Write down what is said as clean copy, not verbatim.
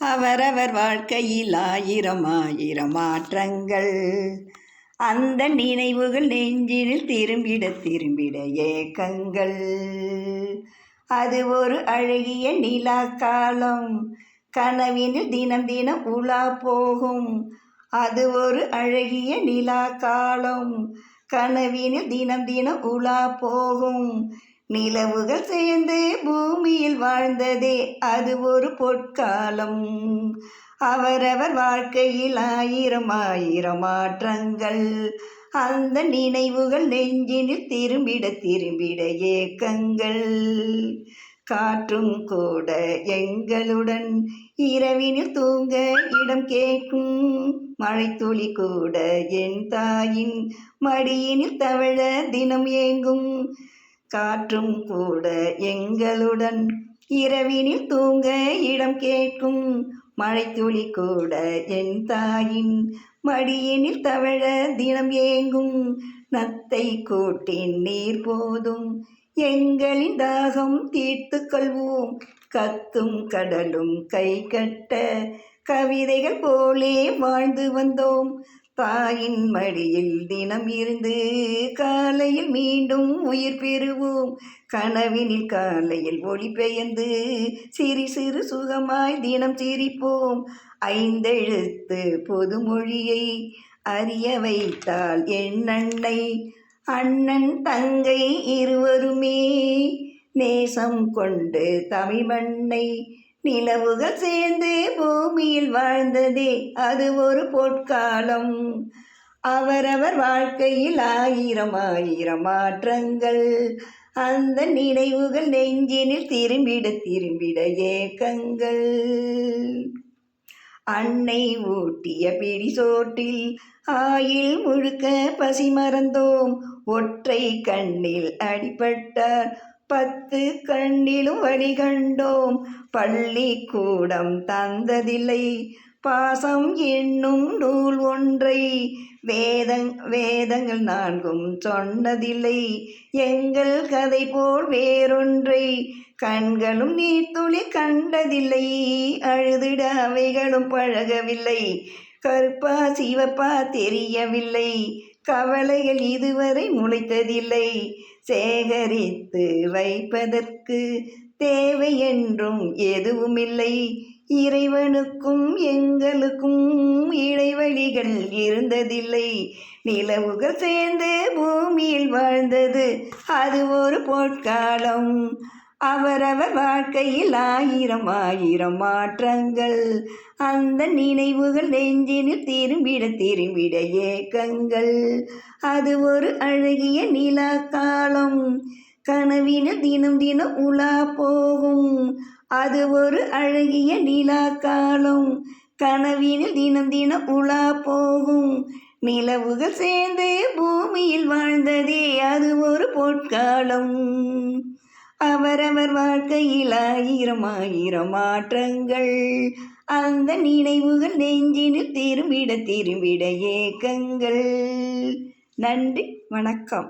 அவரவர் வாழ்க்கையில் ஆயிரம் ஆயிரம் மாற்றங்கள். அந்த நினைவுகள் நெஞ்சினில் திரும்பிட திரும்பிட ஏக்கங்கள். அது ஒரு அழகிய நிலா காலம், கனவினில் தினம் தினம் உலா போகும். அது ஒரு அழகிய நிலா காலம், கனவினில் தினம் தினம் உலா போகும். நிலவுகள் சேர்ந்து பூமியில் வாழ்ந்ததே அது ஒரு பொற்காலம். அவரவர் வாழ்க்கையில் ஆயிரம் ஆயிரம் மாற்றங்கள். அந்த நினைவுகள் நெஞ்சினில் திரும்பிட திரும்பிட ஏக்கங்கள். காற்றும் கூட எங்களுடன் இரவினில் தூங்க இடம் கேட்கும். மழைத்துளி கூட என் தாயின் மடியினில் தவழ தினம் ஏங்கும். காற்றும் கூட எங்களுடன் இரவினில் தூங்க இடம் கேட்கும். மழைத்துளி கூட என் தாயின் மடியினில் தவழ தினம் ஏங்கும். நத்தை கூட்டின் நீர் போதும் எங்களின் தாகம் தீர்த்து கொள்வோம். கத்தும் கடலும் கை கட்ட கவிதைகள் போலே வாழ்ந்து வந்தோம். தாயின் மடியில் தினம் இருந்து காலையில் மீண்டும் உயிர் பெறுவோம். கனவினில் காலையில் ஒளி பெயர்ந்து சிறு சிறு சுகமாய் தினம் சிரிப்போம். ஐந்தெழுத்து பொதுமொழியை அறிய வைத்தால் என் அன்னை. அண்ணன் தங்கை இருவருமே நேசம் கொண்டு தமிழ் மண்ணை. நிலவுகள் சேர்ந்து பூமியில் வாழ்ந்ததே அது ஒரு பொற்காலம். அவரவர் வாழ்க்கையில் ஆயிரம் ஆயிரம் மாற்றங்கள். அந்த நினைவுகள் நெஞ்சினில் திரும்பிட திரும்பிட ஏக்கங்கள். அன்னை ஊட்டிய பிடி சோற்றில் ஆயில் முழுக்க பசி மறந்தோம். ஒற்றை கண்ணில் அடிபட்டார் 10 கண்ணிலும் வழி கண்டோம். பள்ளிக்கூடம் தந்ததில்லை பாசம் என்னும் நூல் ஒன்றை. வேதங்கள் 4 சொன்னதில்லை எங்கள் கதை போல் வேறொன்றை. கண்களும் நீர்த்துளி கண்டதில்லை, அழுதிட அவைகளும் பழகவில்லை. கருப்பா சிவப்பா தெரியவில்லை, கவலைகள் இதுவரை முளைத்ததில்லை. சேகரித்து வைப்பதற்கு தேவை என்றும் எதுவுமில்லை. இறைவனுக்கும் எங்களுக்கும் இடைவெளிகள் இருந்ததில்லை. நிலவுகள் சேர்ந்து பூமியில் வாழ்ந்தது அது ஒரு பொற்காலம். அவரவர் வாழ்க்கையில் ஆயிரம் ஆயிரம் மாற்றங்கள். அந்த நினைவுகள் நெஞ்சினில் திரும்பிட திரும்பிட ஏக்கங்கள். அது ஒரு அழகிய நிலா காலம், கனவினில் தினம் தினம் உலா போகும். அது ஒரு அழகிய நிலா காலம், கனவினில் தினம் தினம் உலா போகும். நிலவுகள் சேர்ந்து பூமியில் வாழ்ந்ததே அது ஒரு பொற்காலம். அவரவர் வாழ்க்கையில் ஆயிரம் ஆயிரம் மாற்றங்கள். அந்த நினைவுகள் நெஞ்சினில் திரும்பிட திரும்பிட ஏக்கங்கள். நன்றி, வணக்கம்.